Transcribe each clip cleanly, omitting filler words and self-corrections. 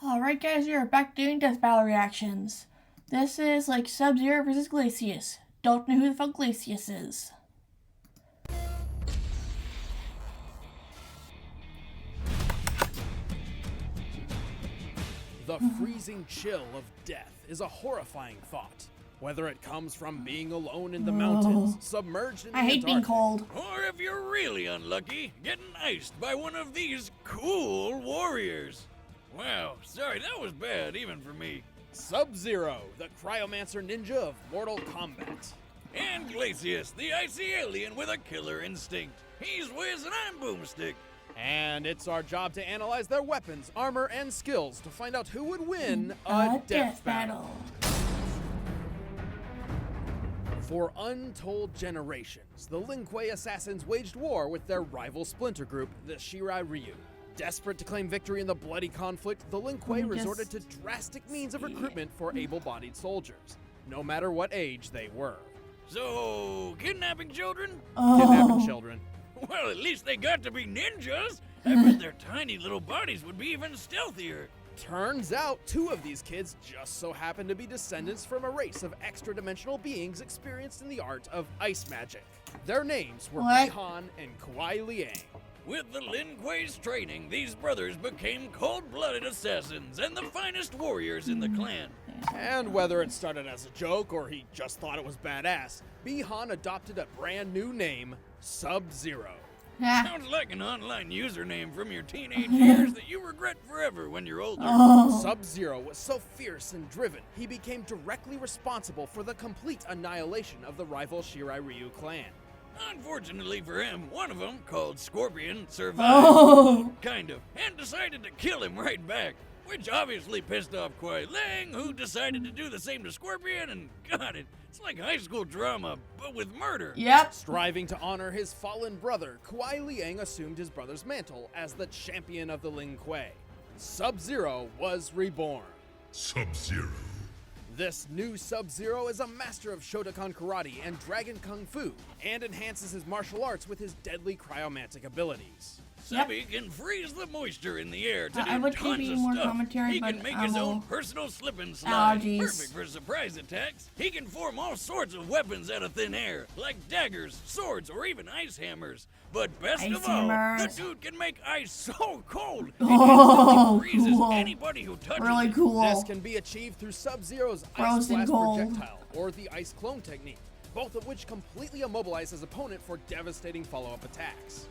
Alright guys, we are back doing death battle reactions. This is like Sub-Zero versus Glacius. Don't know who the fuck Glacius is. The freezing chill of death is a horrifying thought. Whether it comes from being alone in the mountains, submerged in the I hate being Antarctic, cold. Or if you're really unlucky, getting iced by one of these cool warriors. Wow, sorry, that was bad even for me. Sub-Zero, the cryomancer ninja of Mortal Kombat. And Glacius, the icy alien with a killer instinct. He's Wiz and I'm Boomstick. And it's our job to analyze their weapons, armor, and skills to find out who would win A a death battle. For untold generations, the Lin Kuei assassins waged war with their rival splinter group, the Shirai Ryu. Desperate to claim victory in the bloody conflict, the Lin Kuei resorted to drastic means of recruitment for able-bodied soldiers, no matter what age they were. So, kidnapping children? Kidnapping children. Well, at least they got to be ninjas. I bet their tiny little bodies would be even stealthier. Turns out, two of these kids just so happen to be descendants from a race of extra-dimensional beings experienced in the art of ice magic. Their names were What? Bihan and Kuai Liang. With the Lin Kuei's training, these brothers became cold-blooded assassins and the finest warriors in the clan. And whether it started as a joke or he just thought it was badass, Bihan adopted a brand new name, Sub-Zero. Sounds like an online username from your teenage years that you regret forever when you're older. Sub-Zero was so fierce and driven, he became directly responsible for the complete annihilation of the rival Shirai Ryu clan. Unfortunately for him, one of them, called Scorpion, survived, kind of, and decided to kill him right back, which obviously pissed off Kuai Liang, who decided to do the same to Scorpion, and got it. It's like high school drama, but with murder. Yep. Striving to honor his fallen brother, Kuai Liang assumed his brother's mantle as the champion of the Lin Kuei. Sub-Zero was reborn. Sub-Zero. This new Sub-Zero is a master of Shotokan Karate and Dragon Kung Fu, and enhances his martial arts with his deadly cryomantic abilities. Subby can freeze the moisture in the air to I do would tons be of more stuff. commentary, He but can make I his will- own personal slip and slide, Allergies. perfect for surprise attacks. He can form all sorts of weapons out of thin air, like daggers, swords, or even ice hammers. But best Ice of all, hammers. the dude can make ice so cold it Oh, instantly freezes cool. anybody who touches Really it. cool. This can be achieved through Sub-Zero's Ice Frozen Blast gold. projectile, or the Ice Clone technique, both of which completely immobilize his opponent for devastating follow-up attacks.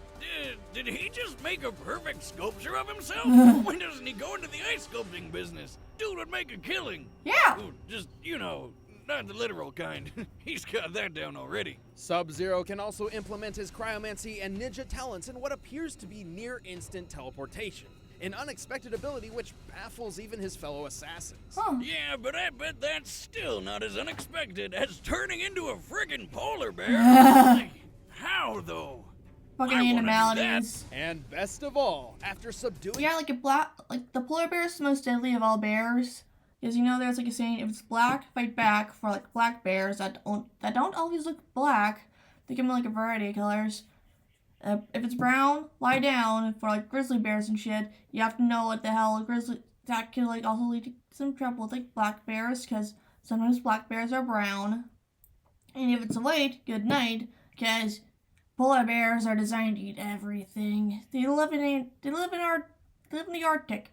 Did he just make a perfect sculpture of himself? Why doesn't he go into the ice sculpting business? Dude would make a killing. Yeah. Ooh, just, not the literal kind. He's got that down already. Sub-Zero can also implement his cryomancy and ninja talents in what appears to be near-instant teleportation, an unexpected ability which baffles even his fellow assassins. Yeah, but I bet that's still not as unexpected as turning into a friggin' polar bear. Like, how, though? Fucking I wanna do animalities. And best of all, after subduing Yeah, like the polar bear is the most deadly of all bears. Because there's like a saying, if it's black, fight back. For like black bears that don't always look black, they come in like a variety of colors. If it's brown, lie down. For like grizzly bears and shit, you have to know what the hell that could like also lead to some trouble with like black bears, because sometimes black bears are brown. And if it's white, good night, because polar bears are designed to eat everything. They live in the Arctic.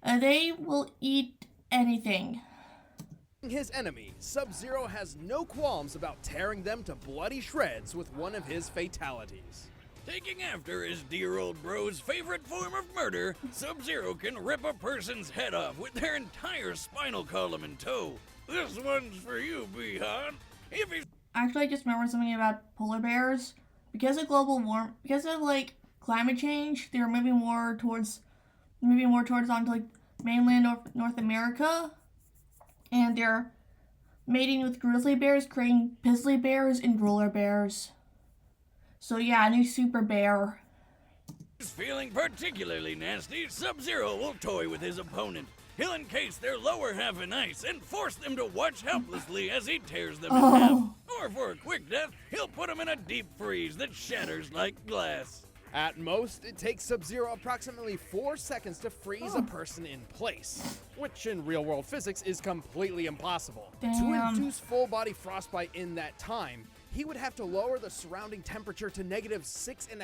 They will eat anything. his enemy, Sub-Zero has no qualms about tearing them to bloody shreds with one of his fatalities. Taking after his dear old bro's favorite form of murder, Sub-Zero can rip a person's head off with their entire spinal column in tow. This one's for you, Bihan. If he's Actually, I just remembered something about polar bears. Because of climate change, they're moving more towards onto like mainland North America, and they're mating with grizzly bears, creating grizzly bears and roller bears. So yeah, a new super bear. feeling particularly nasty, Sub-Zero will toy with his opponent. He'll encase their lower half in ice and force them to watch helplessly as he tears them in half. Or for a quick death, he'll put them in a deep freeze that shatters like glass. At most, it takes Sub-Zero approximately 4 seconds to freeze a person in place, which in real-world physics is completely impossible. To Damn. induce full-body frostbite in that time, he would have to lower the surrounding temperature to negative 6.5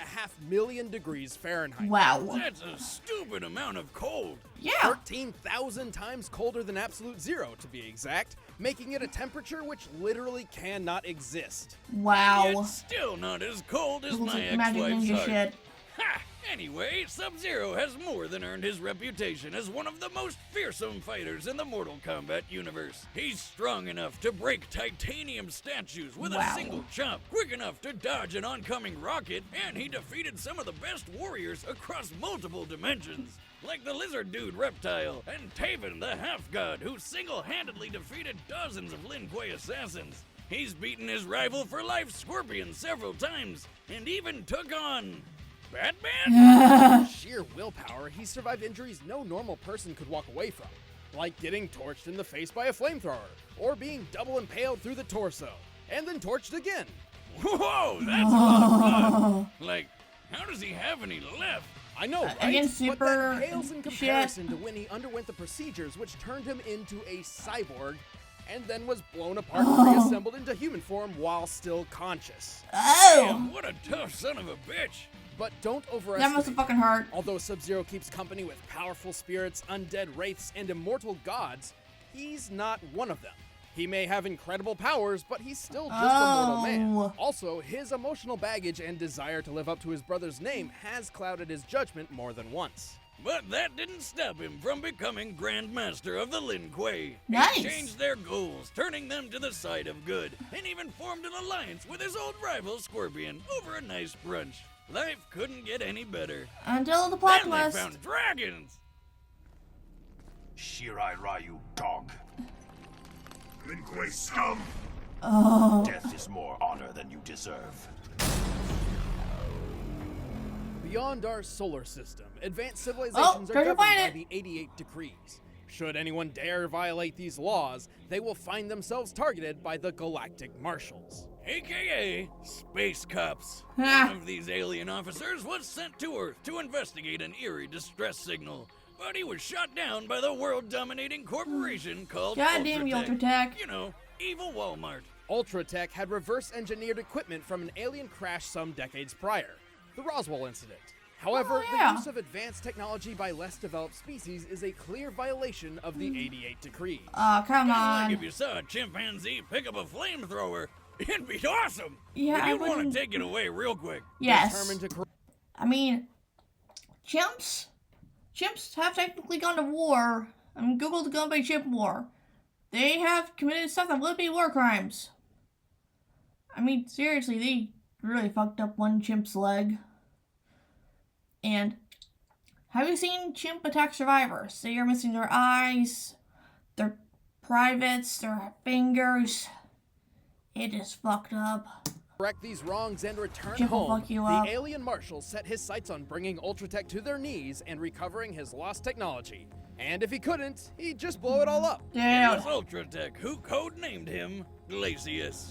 million degrees Fahrenheit. Wow. That's a stupid amount of cold. Yeah. 13,000 times colder than absolute zero, to be exact, making it a temperature which literally cannot exist. Wow. Yet still not as cold as Looks my like magic ex-wife's ninja heart. shit. Ha! Anyway, Sub-Zero has more than earned his reputation as one of the most fearsome fighters in the Mortal Kombat universe. He's strong enough to break titanium statues with a Wow. single chop, quick enough to dodge an oncoming rocket, and he defeated some of the best warriors across multiple dimensions. Like the lizard dude Reptile, and Taven the half-god, who single-handedly defeated dozens of Lin Kuei assassins. He's beaten his rival for life, Scorpion, several times, and even took on Batman? Sheer willpower, he survived injuries no normal person could walk away from, like getting torched in the face by a flamethrower, or being double impaled through the torso, and then torched again. Whoa, that's a lot of fun. Like, how does he have any left? I know, right? Again, But super that pales in shit. comparison to when he underwent the procedures which turned him into a cyborg, and then was blown apart and reassembled into human form while still conscious. Oh. Damn, what a tough son of a bitch. But don't That must overestimate. have fucking hurt. Although Sub-Zero keeps company with powerful spirits, undead wraiths, and immortal gods, he's not one of them. He may have incredible powers, but he's still just a mortal man. Oh. Also, his emotional baggage and desire to live up to his brother's name has clouded his judgment more than once. But that didn't stop him from becoming Grand Master of the Lin Kuei. Nice. He changed their goals, turning them to the side of good, and even formed an alliance with his old rival Scorpion over a nice brunch. Life couldn't get any better. Until the plot Then they twist. found dragons. Shirai Ryu, dog. Lin Kuei scum! Oh. Death is more honor than you deserve. Beyond our solar system, advanced civilizations are treasure governed by planet. the 88 decrees. Should anyone dare violate these laws, they will find themselves targeted by the Galactic Marshals. AKA Space Cops. Ah. One of these alien officers was sent to Earth to investigate an eerie distress signal, but he was shot down by the world-dominating corporation called Goddamn you, Ultratech. You know, evil Walmart. Ultratech had reverse-engineered equipment from an alien crash some decades prior, the Roswell incident. However, yeah. the use of advanced technology by less developed species is a clear violation of the 88 decrees. Oh, come Like on. if you saw a chimpanzee pick up a flamethrower, it'd be awesome. Yeah, but I you'd want wouldn't- to take it away real quick. Yes. Determined to cor- I mean, chimps have technically gone to war. I mean, Google the Kombat chimp war. They have committed stuff that would be war crimes. I mean, seriously, they really fucked up one chimp's leg. And have you seen chimp attack survivors? They are missing their eyes, their privates, their fingers. It is fucked up. correct these wrongs and return Chip will home, fuck you the up. alien marshal set his sights on bringing Ultratech to their knees and recovering his lost technology. And if he couldn't, he'd just blow it all up. It Dude. was Ultratech who codenamed him Glacius.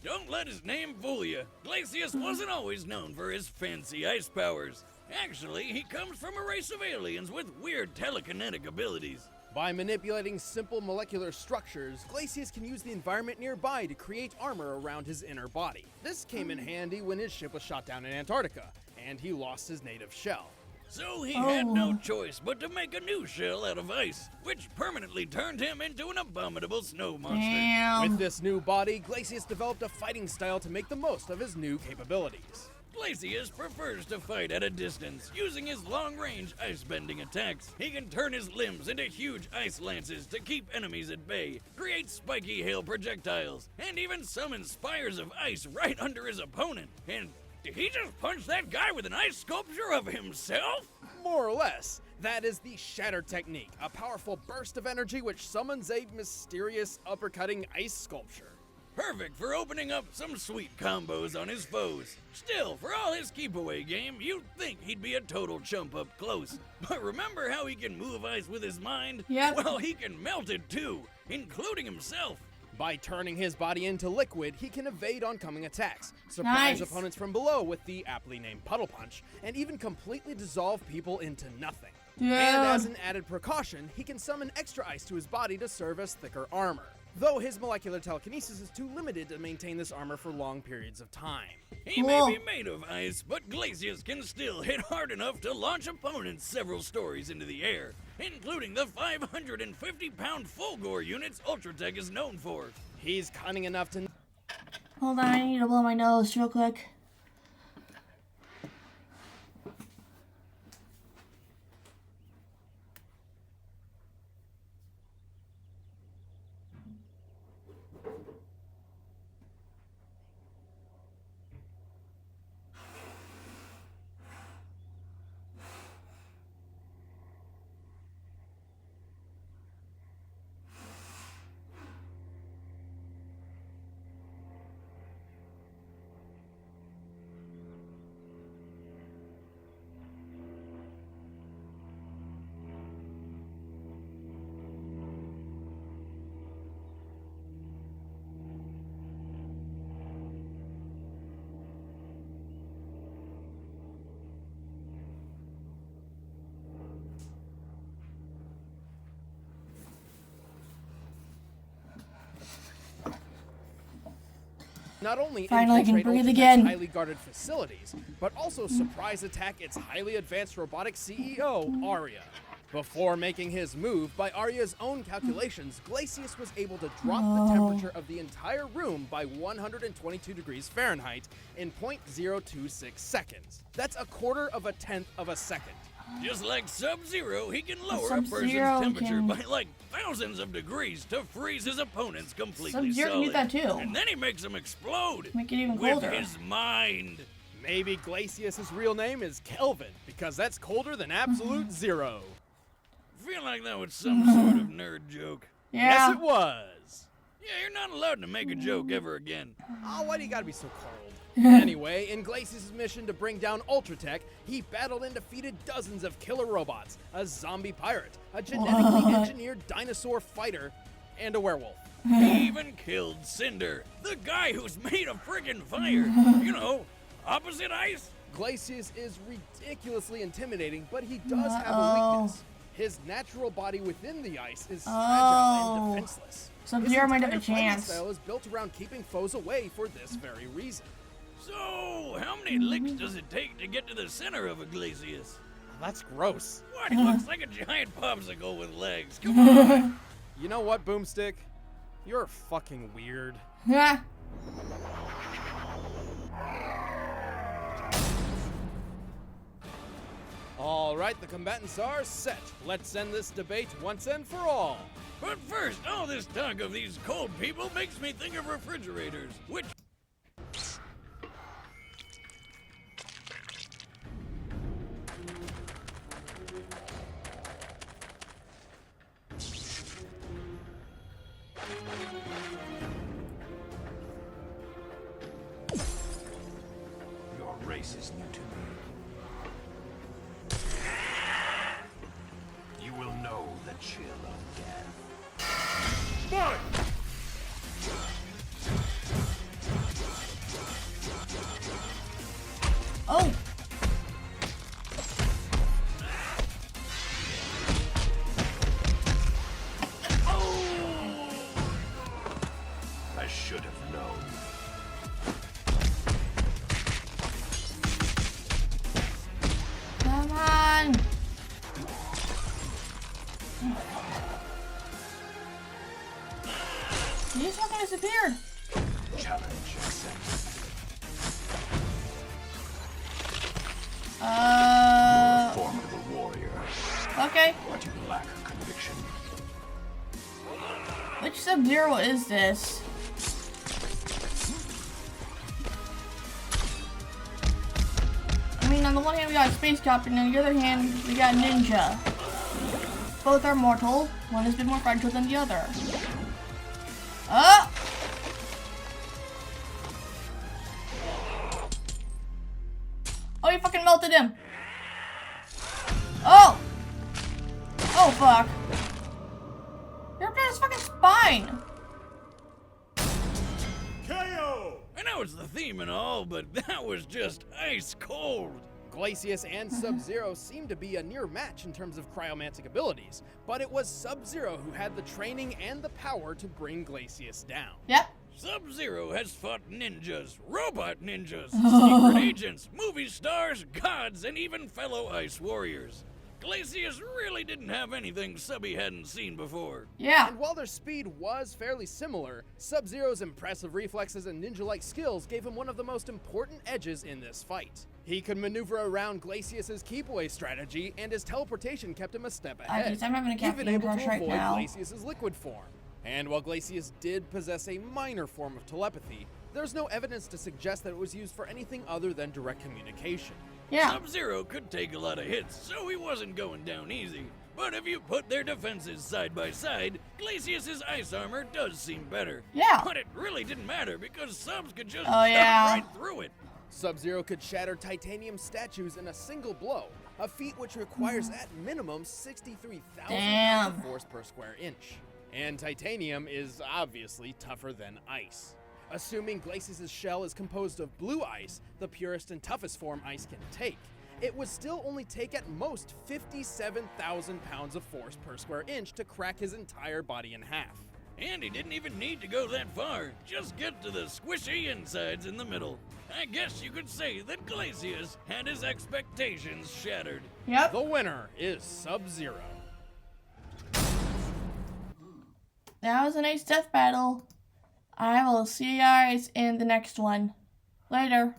Don't let his name fool you. Glacius wasn't always known for his fancy ice powers. Actually, he comes from a race of aliens with weird telekinetic abilities. By manipulating simple molecular structures, Glacius can use the environment nearby to create armor around his inner body. This came in handy when his ship was shot down in Antarctica, and he lost his native shell. So he had no Oh. choice but to make a new shell out of ice, which permanently turned him into an abominable snow monster. Damn. With this new body, Glacius developed a fighting style to make the most of his new capabilities. Glacius prefers to fight at a distance, using his long-range ice-bending attacks. He can turn his limbs into huge ice lances to keep enemies at bay, create spiky hail projectiles, and even summon spires of ice right under his opponent. And did he just punch that guy with an ice sculpture of himself? More or less, that is the Shatter Technique, a powerful burst of energy which summons a mysterious uppercutting ice sculpture. Perfect for opening up some sweet combos on his foes. Still, for all his keep-away game, you'd think he'd be a total chump up close. But remember how he can move ice with his mind? Yep. Well, he can melt it too, including himself. By turning his body into liquid, he can evade oncoming attacks, surprise opponents from below with the aptly named Puddle Punch, and even completely dissolve people into nothing. Dude. And as an added precaution, he can summon extra ice to his body to serve as thicker armor. Though his molecular telekinesis is too limited to maintain this armor for long periods of time. He may be made of ice, but Glacius can still hit hard enough to launch opponents several stories into the air, including the 550-pound Fulgore units Ultratech is known for. He's cunning enough to... Hold on, I need to blow my nose real quick. Not only Finally, I can infiltrate breathe Ultratech's again. highly guarded facilities, but also surprise attack its highly advanced robotic CEO, Arya. Before making his move, by Arya's own calculations, Glacius was able to drop the temperature of the entire room by 122 degrees Fahrenheit in 0.026 seconds. That's a quarter of a tenth of a second. Just like Sub-Zero, he can lower a person's Sub-Zero temperature can- by like thousands of degrees to freeze his opponents completely Sub-Zero can do solid. that too. And then he makes them explode. Make it even with colder. his mind. Maybe Glacius's real name is Kelvin, because that's colder than absolute zero. Feel like that was some sort of nerd joke. Yeah. Yes, it was. Yeah, you're not allowed to make a joke ever again. Oh, why do you gotta be so cold? Anyway, in Glacius' mission to bring down Ultratech, he battled and defeated dozens of killer robots, a zombie pirate, a genetically engineered dinosaur fighter, and a werewolf. He even killed Cinder, the guy who's made of friggin' fire. You know, opposite ice. Glacius is ridiculously intimidating, but he does have a weakness. His natural body within the ice is fragile and defenseless. Sub-Zero might have a His entire fighting chance. style is built around keeping foes away for this very reason. So, how many licks does it take to get to the center of a Glacius? That's gross. What? He looks like a giant popsicle with legs. Come on. You know what, Boomstick? You're fucking weird. Yeah. All right, the combatants are set. Let's end this debate once and for all. But first, all this talk of these cold people makes me think of refrigerators, which... Your race is new to me. You will know the chill of death. Fight! Oh. I should have known. Come on. He just fucking disappeared. Challenge accepted. Formidable warrior, Okay. but you lack conviction. Which Sub-Zero is this? I mean, on the one hand we got Space Cop, and on the other hand we got Ninja. Both are mortal. One has been more fragile than the other. Oh! Oh, you fucking melted him. Oh! Oh, fuck. You're up to his fucking spine. I know it's the theme and all, but that was just ice cold. Glacius and Sub-Zero seemed to be a near match in terms of cryomantic abilities, but it was Sub-Zero who had the training and the power to bring Glacius down. Yep. Sub-Zero has fought ninjas, robot ninjas, secret agents, movie stars, gods, and even fellow ice warriors. Glacius really didn't have anything Subby hadn't seen before. Yeah. And while their speed was fairly similar, Sub-Zero's impressive reflexes and ninja-like skills gave him one of the most important edges in this fight. He could maneuver around Glacius's keep away strategy, and his teleportation kept him a step ahead, Guess I'm having a even caffeine able crush to right avoid now. Glacius's liquid form. And while Glacius did possess a minor form of telepathy, there's no evidence to suggest that it was used for anything other than direct communication. Yeah. Sub-Zero could take a lot of hits, so he wasn't going down easy. But if you put their defenses side by side, Glacius's ice armor does seem better. Yeah. But it really didn't matter because Subs could just Oh, chop yeah. right through it. Sub-Zero could shatter titanium statues in a single blow, a feat which requires at minimum 63,000 Damn. pounds of force per square inch. And titanium is obviously tougher than ice. Assuming Glacius' shell is composed of blue ice, the purest and toughest form ice can take, it would still only take at most 57,000 pounds of force per square inch to crack his entire body in half. And he didn't even need to go that far. Just get to the squishy insides in the middle. I guess you could say that Glacius had his expectations shattered. Yep. The winner is Sub-Zero. That was a nice death battle. I will see you guys in the next one. Later.